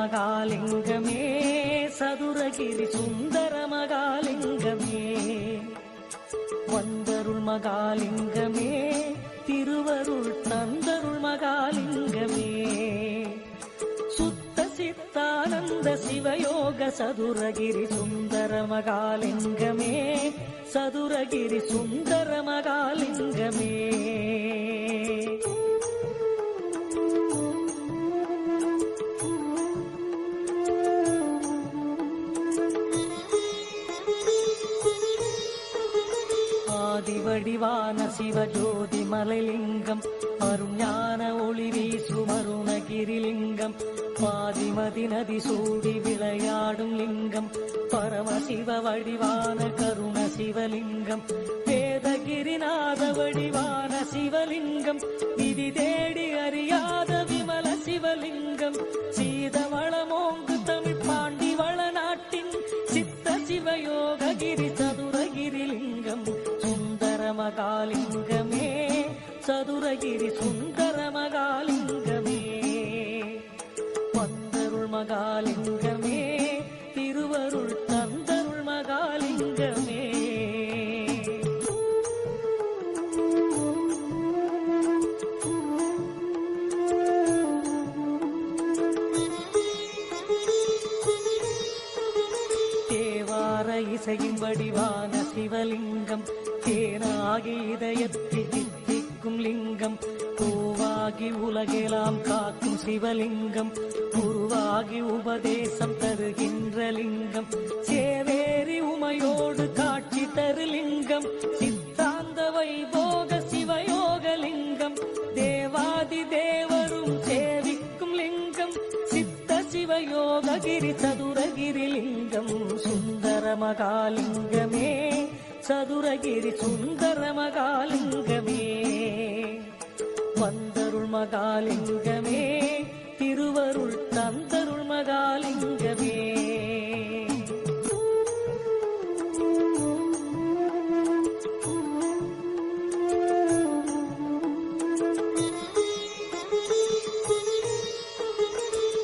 மகாலிங்கமே சதுரகிரி சுந்தர மகாலிங்கமே வந்தருள் மகாலிங்கமே திருவருள் தந்தருள் மகாலிங்கமே சுத்த சித்தானந்த சிவயோக சதுரகிரி சுந்தர மகாலிங்கமே சதுரகிரி சுந்தர மகாலிங்கமே ஆதிவடிவான சிவஜோதி மலைலிங்கம் அருஞான ஒளி வீசும் அருணகிரிலிங்கம் பாதிமதி நதி சூடி விளையாடும் லிங்கம் பரமசிவ வடிவான கருண சிவலிங்கம் வேதகிரிநாத வடிவான சிவலிங்கம் விதி தேடி அறியாத விமல சிவலிங்கம் சீதவளமோங்கு தமிழ் பாண்டி வளநாட்டின் சித்த சிவயோககிரி சதுரகிரிலிங்கம் மகாலிங்கமே சதுரகிரி சுந்தர மகாலிங்கமே வந்தருள் மகாலிங்கமே திருவருள் தந்தருள் மகாலிங்கமே தேவார இசையின் வடிவான சிவலிங்கம் தேனாகி இதயத்தில் தித்திக்கும் லிங்கம் பூவாகி உலகெல்லாம் காக்கும் சிவலிங்கம் உருவாகி உபதேசம் தருகின்ற லிங்கம் சேவேரி உமையோடு காட்சி தருலிங்கம் சித்தாந்த வைபோக சிவயோக லிங்கம் தேவாதி தேவரும் சேவிக்கும் லிங்கம் சித்த சிவயோககிரி சதுரகிரி லிங்கம் சுந்தர மகாலிங்கமே சதுரகிரி சுந்தர மகாலிங்கமே வந்தருள் மகாலிங்கமே திருவருள் தந்தருள் மகாலிங்கமே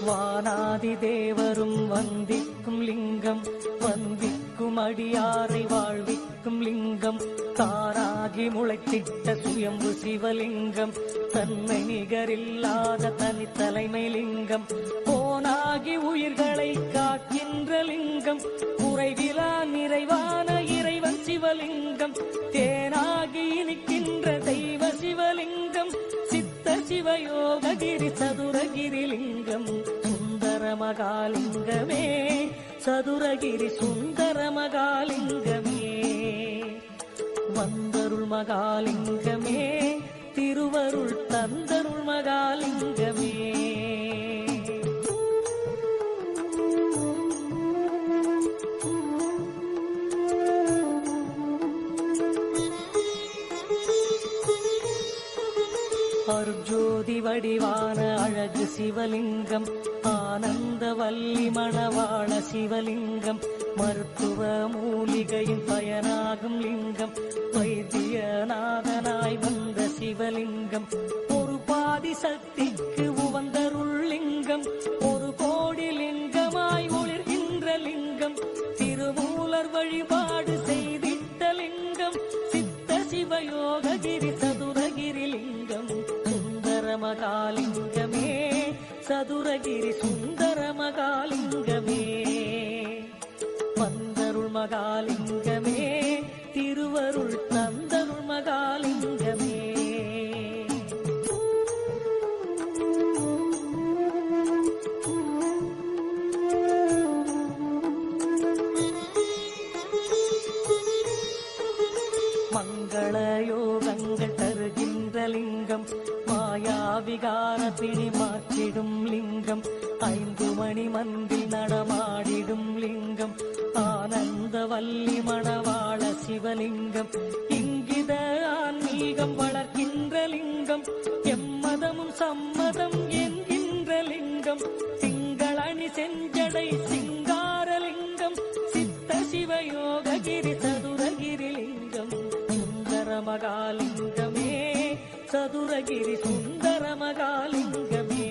வானாதி தேவரும் வந்திக்கும் லிங்கம் வந்திக்கும் அடியாரை வாழ்விக்கும் லிங்கம் தாராகி முளைத்திட்ட சுயம்பு சிவலிங்கம் தன்மை நிகரில்லாத தனித்தலைமை லிங்கம் போனாகி உயிர்களை காக்கின்ற லிங்கம் குறைவிலா நிறைவான இறைவன் சிவலிங்கம் தேனாகி இனிக்கின்ற தெய்வ சிவலிங்கம் சித்த சிவயோககிரி சதுரகிரி லிங்கம் சுந்தர மகாலிங்கமே சதுரகிரி சுந்தர மகாலிங்கமே வந்தருள் மகாலிங்கமே திருவருள் தந்தருள் மகாலிங்கமே அருஜோதி வடிவான அழகு சிவலிங்கம் ஆனந்த வள்ளி மணவாள சிவலிங்கம் மருத்துவ மூலிகையின் பயனாகும் லிங்கம் வைத்தியநாதனாய் வந்த சிவலிங்கம் ஒரு பாதி சக்திக்கு உவந்தருள் லிங்கம் ஒரு கோடி லிங்கமாய் ஒளிர்கின்ற லிங்கம் திருமூலர் வழிபாடு செய்திட்ட லிங்கம் சித்த சிவயோககிரி சதுரகிரி லிங்கம் சுந்தர மகாலிங்கமே சதுரகிரி சுந்தர மகாலிங்கமே வந்தருள் மகாலிங்கமே திருவருள் தந்தருள் மகாலிங்கமே மங்கள யோகங்கள் தருகின்ற லிங்கம் மாயாவிகார பிணி மாற்றிடும் லிங்கம் 5 மணி மந்தில் நடமாடிடும் லிங்கம் ஆனந்த வள்ளி மணவாள சிவலிங்கம் இங்கித ஆன்மீகம் வளர்க்கின்ற லிங்கம் எம்மதமும் சம்மதம் என்கின்ற லிங்கம் திங்களணி செஞ்சடை சிங்காரலிங்கம் சித்த சிவயோககிரி சதுரகிரி லிங்கம் சுந்தர மகாலிங்கமே சதுரகிரி சுந்தர மகாலிங்கமே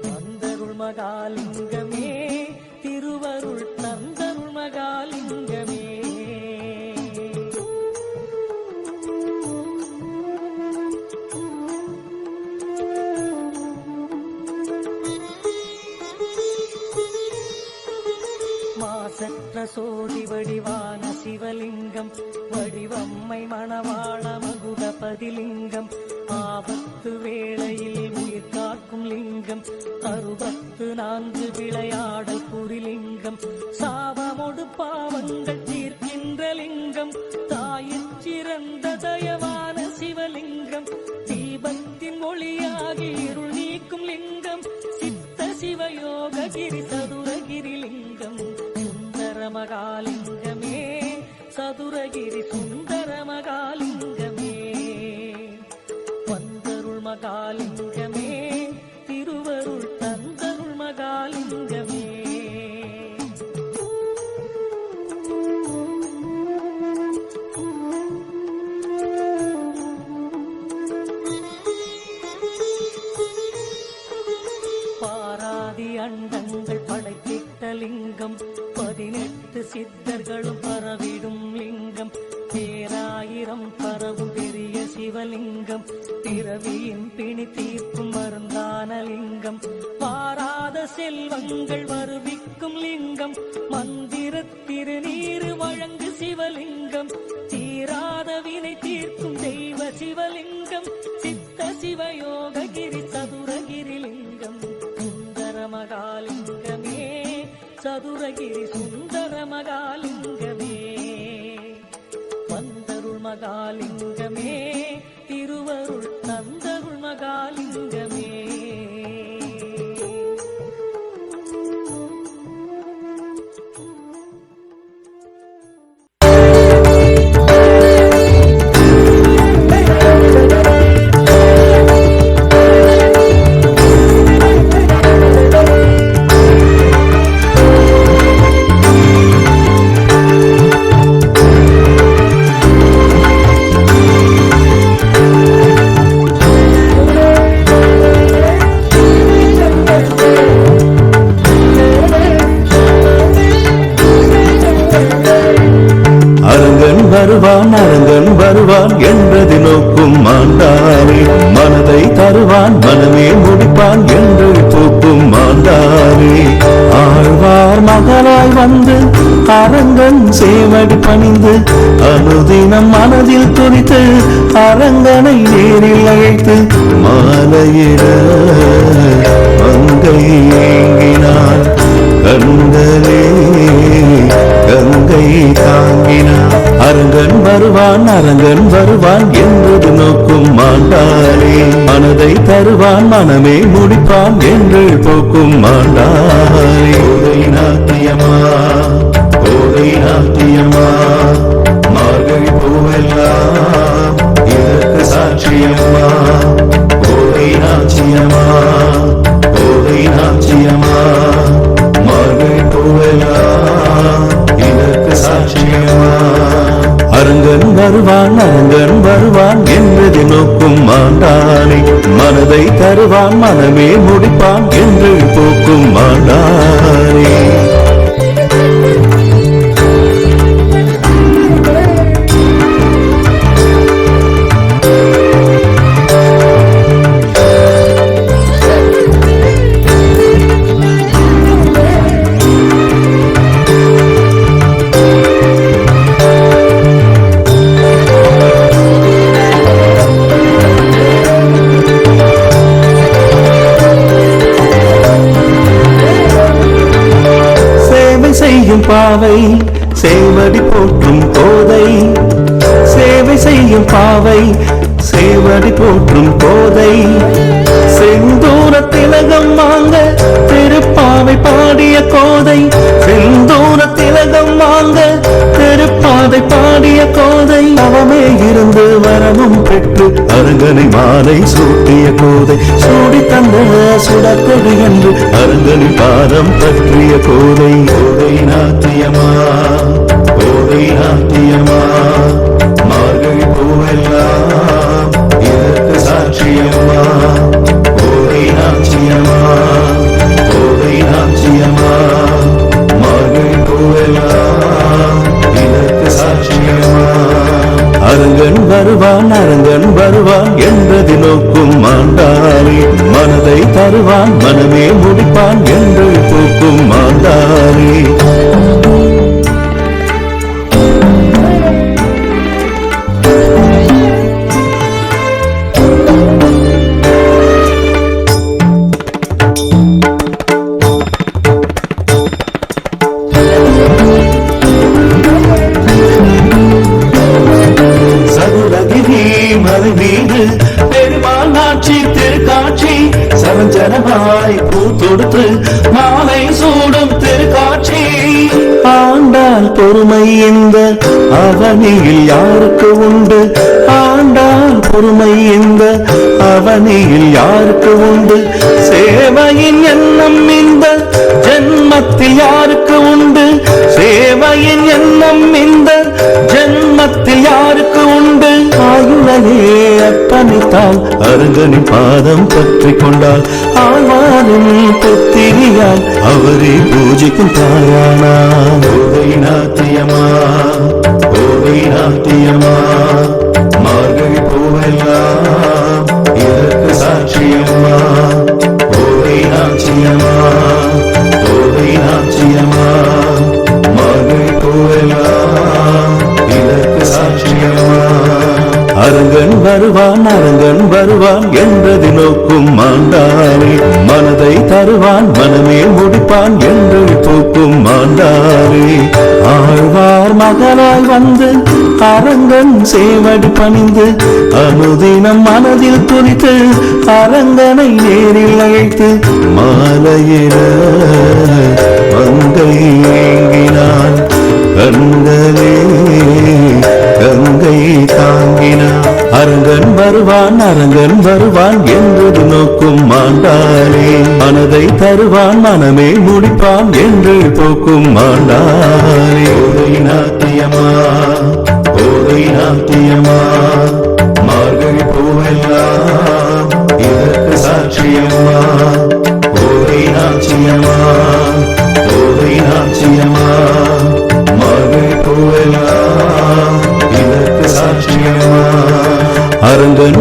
வந்தருள் மகாலிங்கமே திருவருள் தந்தருள் மகாலிங்கமே. மாசற்ற சோதி வடிவான சிவலிங்கம் வடிவம்மை மணவாள மகுடபதிலிங்கம் ஆபத்து வேளையில் உயிர் காக்கும் லிங்கம் 64 விளையாடல் புரிலிங்கம் சாபமொடு பாவங்கள் தீர்க்கின்ற லிங்கம் தாயிற் சிறந்த தயவான சிவலிங்கம் தீபத்தின் ஒளியாகி இருள் நீக்கும் லிங்கம் சித்த சிவயோககிரி சதுரகிரி லிங்கம் சுந்தர மகாலிங்கமே சதுரகிரி சுந்தர மகாலிங்கமே. வந்தருள் மகாலிங்கமே திருவருள் தந்தருள் மகாலிங்கமே. பாராதி அண்டங்கள் படைத்திட்ட லிங்கம் 18 சித்தர்களும் பரவிடும் லிங்கம் பேராயிரம் பரவும் பெரிய சிவலிங்கம் பிறவியின் பிணி தீர்க்கும் மருந்தான லிங்கம் பாராத செல்வங்கள் வருவிக்கும் லிங்கம் மந்திர திருநீரு வழங்கு சிவலிங்கம் தீராத வினை தீர்க்கும் தெய்வ சிவலிங்கம் சித்த சிவயோககிரி சதுரகிரி லிங்கம் சுந்தர மகாலிங்கமே சதுரகிரி சுந்தர மகாலிங்கமே. வந்தருள் மகாலிங்கமே திருவருள் தந்தருள் மகாலிங்கமே. அரங்கன் வருவான் என்றது நோக்கும் மாண்டாரே மனதை தருவான் மனமே முடிப்பான் என்று தூக்கும் மாண்டாரே ஆழ்வார் மகளாய் வந்து அரங்கன் சேவடி பணிந்து அனுதினம் மனதில் துணித்து அரங்கனை நேரில் அழைத்து மாலையிட மங்கை ஏங்கினார் கண்களே கங்கை தாங்கினார் அரங்கன் வருவான் என்றது நோக்கும் மாண்டாரே மனதை தருவான் மனமே முடிப்பான் என்று போக்கும் மாண்டாரே கோதை நாட்டியமா மார்கழி பூவெல்லாம் இதற்கு சாட்சியம்மா கோதை நாச்சியமா மார்கழி பூவெல்லாம் இதற்கு சாட்சியமா அரங்கன் வருவான் என்றது நோக்கும் மாண்டானே மனதை தருவான் மனமே முடிப்பான் என்று போக்கும் மாண்டானே பாவை சேவடி போற்றும் கோதை சேவை செய்யும் பாவை சேவடி போற்றும் கோதை செந்தூர திலகம் வாங்க திருப்பாவை பாடிய கோதை செந்தூர திலகம் வாங்க திருப்பாவை பாடிய கோதை அவமே இருந்து வரமும் பெற்று அரங்கனை மாலை சூட்டிய கோதை சூடி தந்த சுடக்கொடி என்று அரங்கனின் பாதம் பற்றிய கோதை கோதை நாட்டியமா மார்கழி பூவெல்லாம் இதற்கு சாட்சியம்மா கோதை நாச்சியமா நோக்கும் ஆண்டாரே மனதை தருவான் மனமே முடிப்பான் என்று போக்கும் ஆண்டாரே பெருமாள் ஆட்சி திருக்காட்சி சரஞ்சரமாய் பூ தொடுத்து மாலை சூடும் திருக்காட்சி ஆண்டாள் பொறுமை இந்த அவனியில் யாருக்கு உண்டு ஆண்டாள் பொறுமை இந்த அவனியில் யாருக்கு உண்டு சேவையின் எண்ணம் இந்த ஜென்மத்தில் யாருக்கு உண்டு சேவையின் எண்ணம் இந்த ஜென்மத்தில் யாருக்கு உண்டு ஆயுளையே அர்ப்பணித்தால் அருங்கனின் பாதம் பற்றி கொண்டால் ஆழ்வாரின் புத்திரியால் அவரை பூஜிக்கும் தாயானா ஓதை நாத்தியமா ஓதை நாத்தியமா மார்கழி பூவெல்லாம் இதற்கு சாட்சியம்மா ஓதை நாச்சியமா ஓதை நாச்சியமா மார்கழி பூவெல்லாம் இதற்கு சாட்சியம்மா அரங்கன் வருவான் என்றது நோக்கும் ஆண்டாரே மனதை தருவான் மனமே முடிப்பான் என்று போக்கும் ஆண்டாரே ஆழ்வார் மகளாய் வந்து அரங்கன் சேவடி பணிந்து அனுதினம் மனதில் துரித்து அரங்கனை நேரில் அழைத்து மாலையிட மங்கை ஏங்கினான் கண்களே கங்கை தாங்கினான் அரங்கன் வருவான் என்றது நோக்கும் ஆண்டாரே மனதை தருவான் மனமே முடிப்பான் என்று போக்கும் ஆண்டாரே ஓதை நாத்தியமா ஓதை நாத்தியமா மார்கழி பூவெல்லாம் இதற்கு சாட்சியம்மா ஓதை நாச்சியமா ஓதை நாச்சியமா மார்கழி பூவெல்லாம் இதற்கு சாட்சியமா அரங்கன்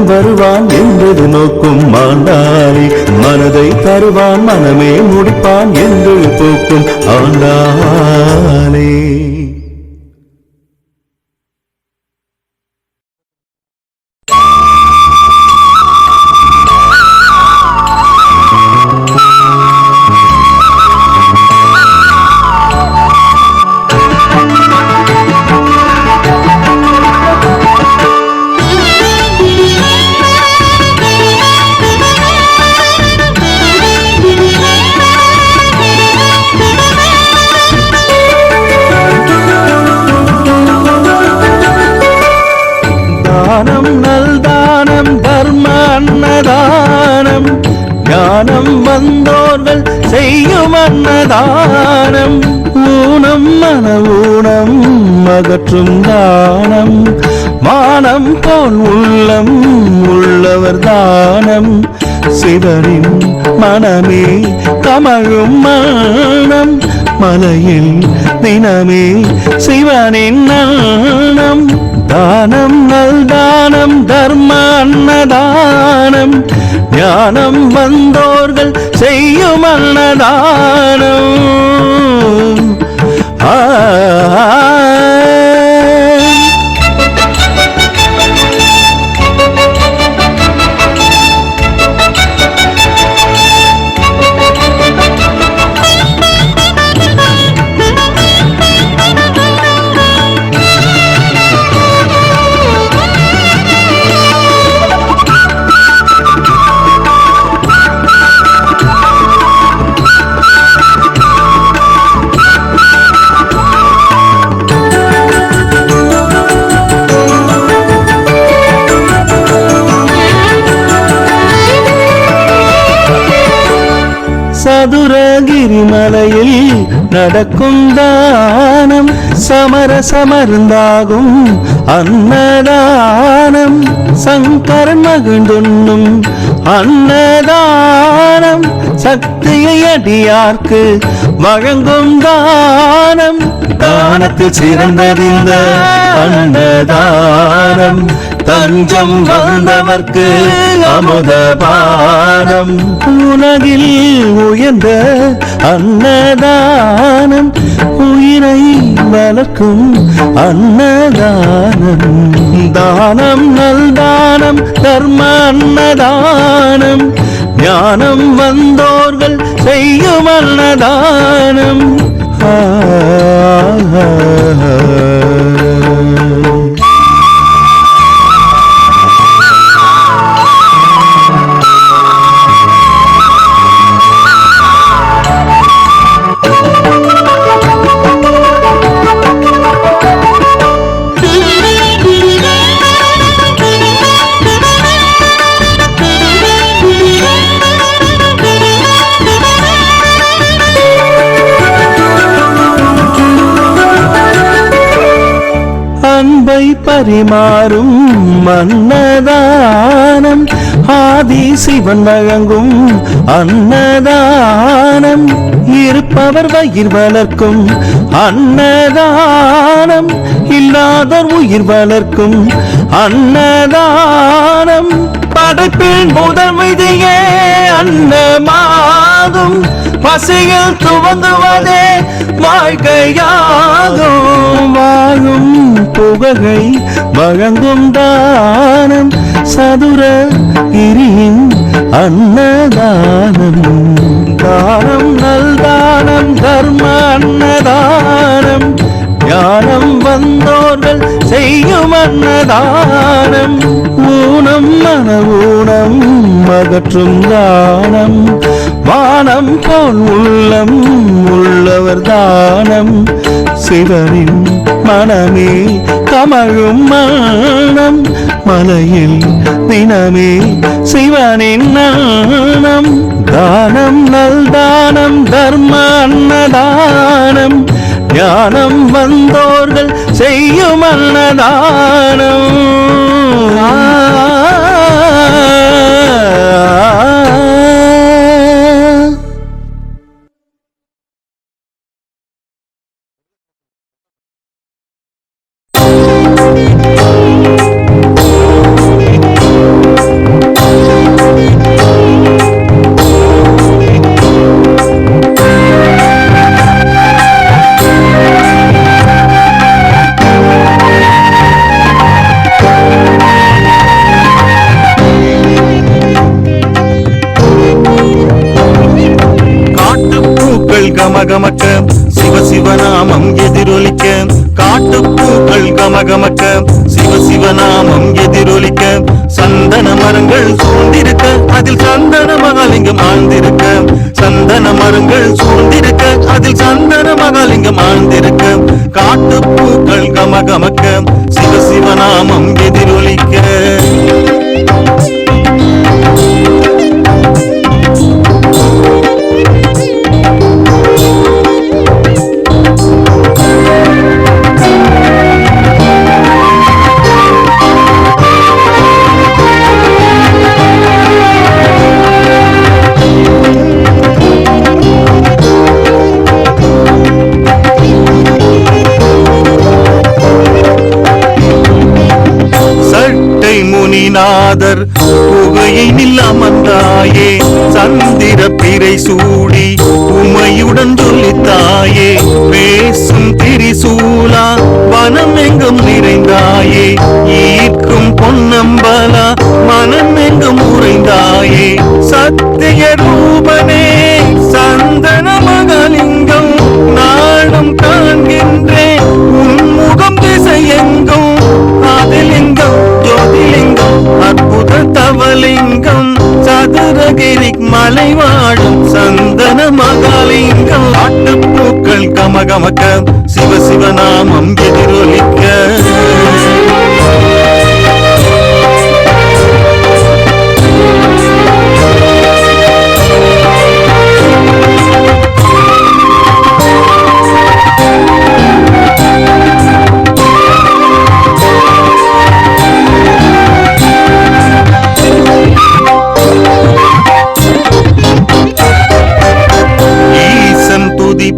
வருவான் என்றது நோக்கும் ஆண்டாரே மனதை தருவான் மனமே முடிப்பான் என்று போக்கும் ஆண்டாரே ஞானம் வந்தோர்கள் செய்யும் அன்னதானம் ஊனம் மன ஊனம் அகற்றும் தானம் மானம் போல் உள்ளம் உள்ளவர் தானம் சிவனின் மனமே கமழும் மனம் மலையில் தினமே சிவனின் நாணம் தானம் நல்தானம் தர்ம அன்னதானம் ஞானம் வந்தோர்கள் செய்யும் அன்னதானம் சதுரகிரிமலையில் நடக்கும் தானம் சமரசமர்ந்தாகும் அன்னதானம் சங்கரன் மகிழ்ந்துண்ணும் அன்னதானம் சக்தியை அடியார்க்கு வழங்கும் தானம் தானத்தில் சிறந்ததிந்த அன்னதானம் தஞ்சம் வந்தவர்க்கு அமுதபானம். உலகில் உயர்ந்த அன்னதானம், உயிரை வளர்க்கும் அன்னதானம். தானம் நல்தானம் தர்ம அன்னதானம், ஞானம் வந்தோர்கள் செய்யும் அன்னதானம். அன்பை பரிமாறும் அன்னதானம், ஆதி சிவன் வழங்கும் அன்னதானம். இருப்பவர் வயிர் வளர்க்கும் அன்னதானம், இல்லாதோர் உயிர் வளர்க்கும் அன்னதானம். படைப்பின் முதல் விதியே அன்னமாகும், பசியில் துவங்குவதே வாழ்க்கையாகும். வாழும் புகழை வழங்கும் தானம், சதுர கிரியின் அன்னதானம். தானம் நல்தானம் தர்ம அன்னதானம், ஞானம் வந்தோர்கள் செய்யும் அன்னதானம். ஊனம் மன ஊனம் அகற்றும் தானம், வானம் போல் உள்ளம் உள்ளவர் தானம். சிவனின் மனமே கமழும் மனம், மலையில் தினமே சிவனின் நாணம். தானம் நல்தானம் தர்ம அன்னதானம், ஞானம் வந்தோர்கள் செய்யும் அன்னதானம். கமகமக்க சிவ சிவநாமம் எதிரொலிக்க, காட்டுப்பூக்கள் கமகமக்க சிவ சிவநாமம் எதிரொலிக்க. சந்தன மரங்கள் சூழ்ந்திருக்க, அதில் சந்தன மகாலிங்கம் ஆழ்ந்திருக்க. சந்தன மரங்கள் சூழ்ந்திருக்க, அதில் சந்தன மகாலிங்கம் ஆழ்ந்திருக்க. காட்டுப்பூக்கள் கமகமக்க சிவ சிவநாமம் எதிரொலிக்க. முனிநாதர் புகையை நில்லாமந்தாயே, சந்திர பிறை சூடி உமையுடன் சொல்லித்தாயே. பேசும் திரிசூலா வனம் எங்கும் நிறைந்தாயே, ஈர்க்கும் பொன்னம்பலா மனம் எங்கும் உறைந்தாயே. சத்திய ரூபனே சந்தன மகாலிங்கம், நாடும் காண்கின்றேன் உன்முகம் திசையெங்கும். ஆதிலிங்கம் ஜோதிலிங்கம் அற்புத தவலிங்கம், சதுரகிரி மலை வாழும் சந்தன மகாலிங்கம். காட்டுப்பூக்கள் கமகமக்க சிவ சிவநாமம் எதிரொலிக்க.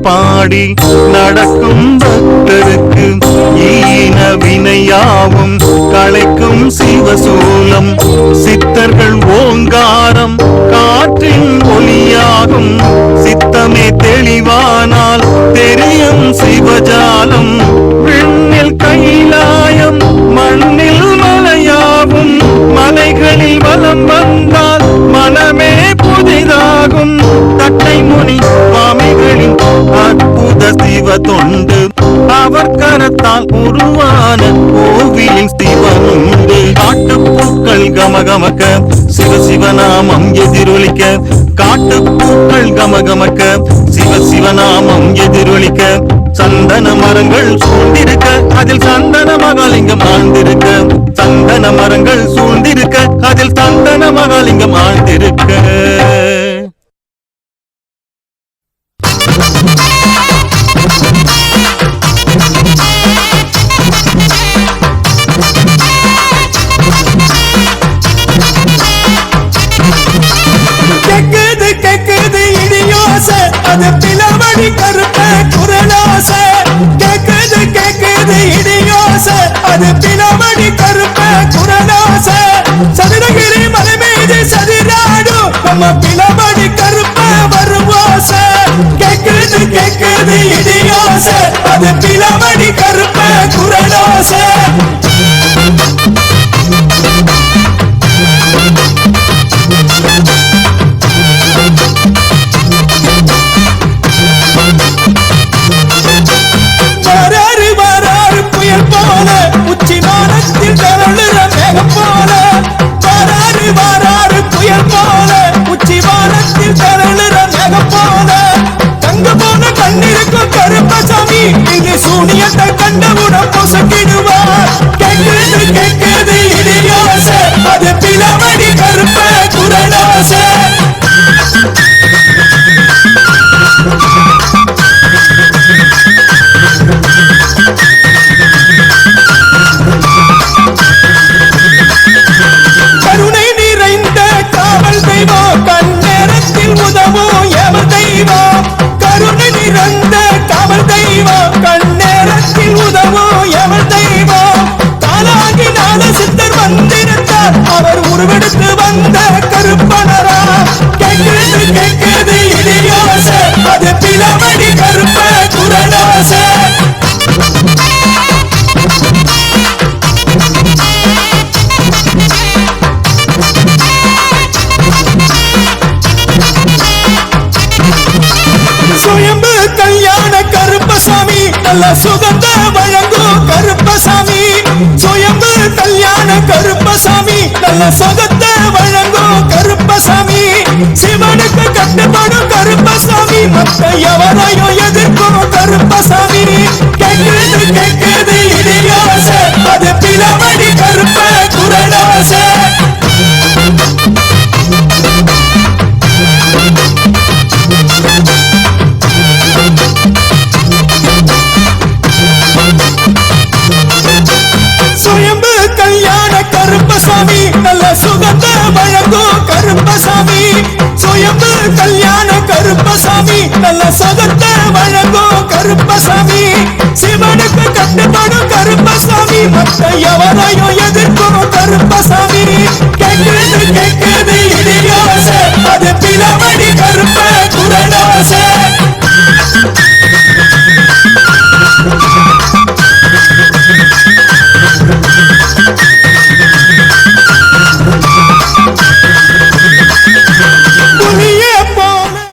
பாடி நடக்கும் பக்தருக்கு ஈன வினையாவும் களைக்கும் சிவசூலம் சித்தர்கள் ஓங்காரம் காற்றின் ஒளியாகும் சித்தமே தெளிவானால் தெரியும் சிவஜாலம் விண்ணில் கைலாயம் மண்ணில் மலையாகும் மலைகளில் வலம் வந்தால் மனமே புதிதாகும் தட்டை முனி சுவாமிகளின் அற்புத சிவ தொண்டு அவர் கரத்தால் உருவான கோவிலின் சிவனுண்டு காட்டுப்பூக்கள் கமகமக்க சிவ சிவநாமம் எதிரொலிக்க காட்டுப்பூக்கள் கமகமக்க சிவ சிவநாமம் எதிரொலிக்க சந்தன மரங்கள் சூழ்ந்திருக்க அதில் சந்தன மகாலிங்கம் ஆழ்ந்திருக்க சந்தன மரங்கள் சூழ்ந்திருக்க அதில் சந்தன மகாலிங்கம் ஆழ்ந்திருக்க கேக்குது இடியோசை அது பிளவடி கருப்ப குரலோசை கேக்குது இடியோசை அது பிளவடி கருப்ப குரலோசை சதுரகிரி மலை மீது சதிராடும் நம்ம பிளவடி கருப்ப வருவோசை கேக்குது இடியோசை அது பிளவடி கருப்ப குரலோசை சூனியத்தை கண்டவுடன் பொசக்கிடுவார் கேக்குது இடியோசை அது பிளவடி கருப்ப குரலோசை கருணை நிறைந்த காவல் தெய்வம் கண்ணேரத்தில் உதவும் எவர் தெய்வம் கருணை நிறைந்த காவல் தெய்வம் கண்ணேரத்தில் உதவும் எவர் தெய்வம் தானாகி நாத சித்தர் வந்திருந்தார் அவர் உருவெடுத்து வந்த கருப்பனரா கேக்குது இடியோசை அது பிளவடி கருப்ப குரலோசை சுயம்பு கல்யாண கருப்பசாமி நல்ல சுகந்த வழங்கும் கருப்பசாமி சுயம்பு கல்யாண கருப்பசாமி நல்ல சுகந்த வழங்கும் கருப்பசாமி சிவனுக்கு கட்டுப்படும் கருப்பசாமி மத்த எவரையும் எதிர்க்கும் கருப்பசாமி கேக்குது இடியோசை அது பிளவடி கருப்ப குரலோசை சுயம்பு கல்யாண கருப்பசாமி நல்ல சுகந்த வழங்கும் கருப்பசாமி சுயம்பு கல்யாண கருப்பசாமி நல்ல சுகந்த வழங்கும் கருப்பசாமி சிவனுக்கு கட்டுப்படும் கருப்பசாமி மத்த எவரையும்